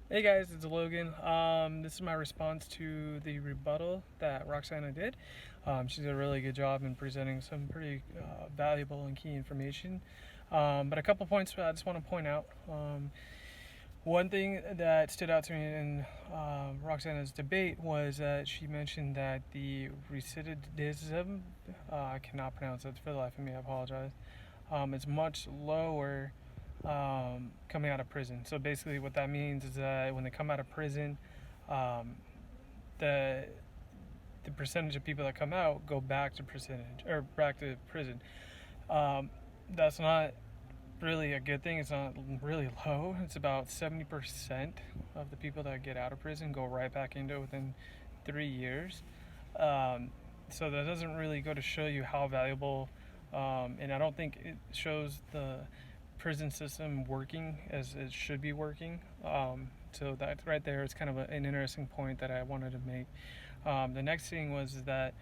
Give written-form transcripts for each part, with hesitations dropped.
Hey guys, it's Logan. This is my response to the rebuttal that Roxana did. She did a really good job in presenting some pretty valuable and key information. But a couple points I just want to point out. One thing that stood out to me in Roxana's debate was that she mentioned that the recidivism, I cannot pronounce it for the life of me, I apologize, is much lower coming out of prison. So basically, what that means is that when they come out of prison, um, the the percentage of people that come out go back to percentage or back to prison. Um, that's not really a good thing. It's not really low. It's about 70% of the people that get out of prison go right back into it within 3 years. Um, so that doesn't really go to show you how valuable, and I don't think it shows the prison system working as it should be working. So that right there is kind of an interesting point that I wanted to make. The next thing was that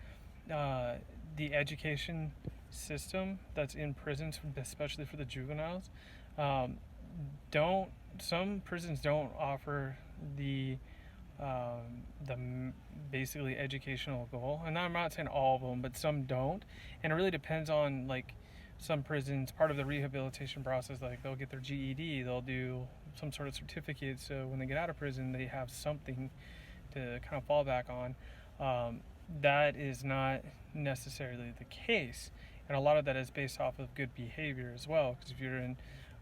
uh, the education system that's in prisons, especially for the juveniles, um, don't some prisons don't offer the the basically educational goal. And I'm not saying all of them, but some don't. And it really depends on like some prisons. Part of the rehabilitation process, like they'll get their GED, they'll do some sort of certificate, so when they get out of prison, they have something to kind of fall back on. Um, that is not necessarily the case, and a lot of that is based off of good behavior as well. Because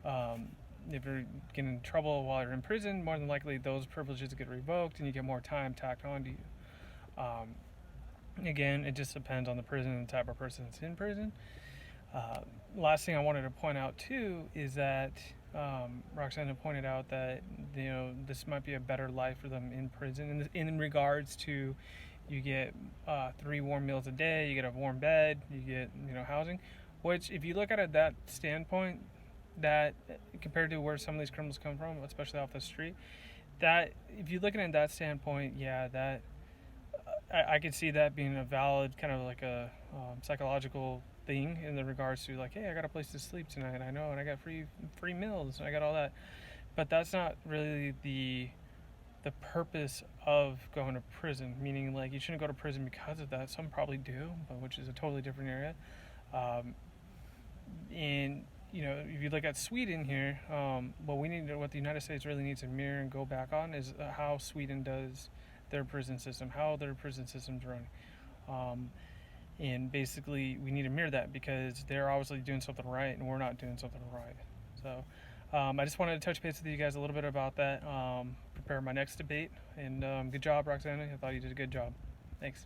um, if you're getting in trouble while you're in prison, more than likely those privileges get revoked, and you get more time tacked onto you. Um, Again, it just depends on the prison and the type of person that's in prison. Uh, Last thing I wanted to point out too is that Roxana pointed out that this might be a better life for them in prison, in regards to you get 3 warm meals a day, you get a warm bed, you get housing. Which, if you look at it that standpoint, that compared to where some of these criminals come from, especially off the street, that if you look at it in that standpoint, yeah, that I could see that being a valid kind of like a psychological thing in the regards to like, hey, I got a place to sleep tonight. I know, and I got free meals, and I got all that. But that's not really the purpose of going to prison. Meaning, like, you shouldn't go to prison because of that. Some probably do, but which is a totally different area. Um, and if you look at Sweden here, what the United States really needs to mirror and go back on is how Sweden does their prison system, how their prison systems run. Um, and basically, we need to mirror that because they're obviously doing something right and we're not doing something right. So I just wanted to touch base with you guys a little bit about that, prepare my next debate. And good job, Roxana. I thought you did a good job. Thanks.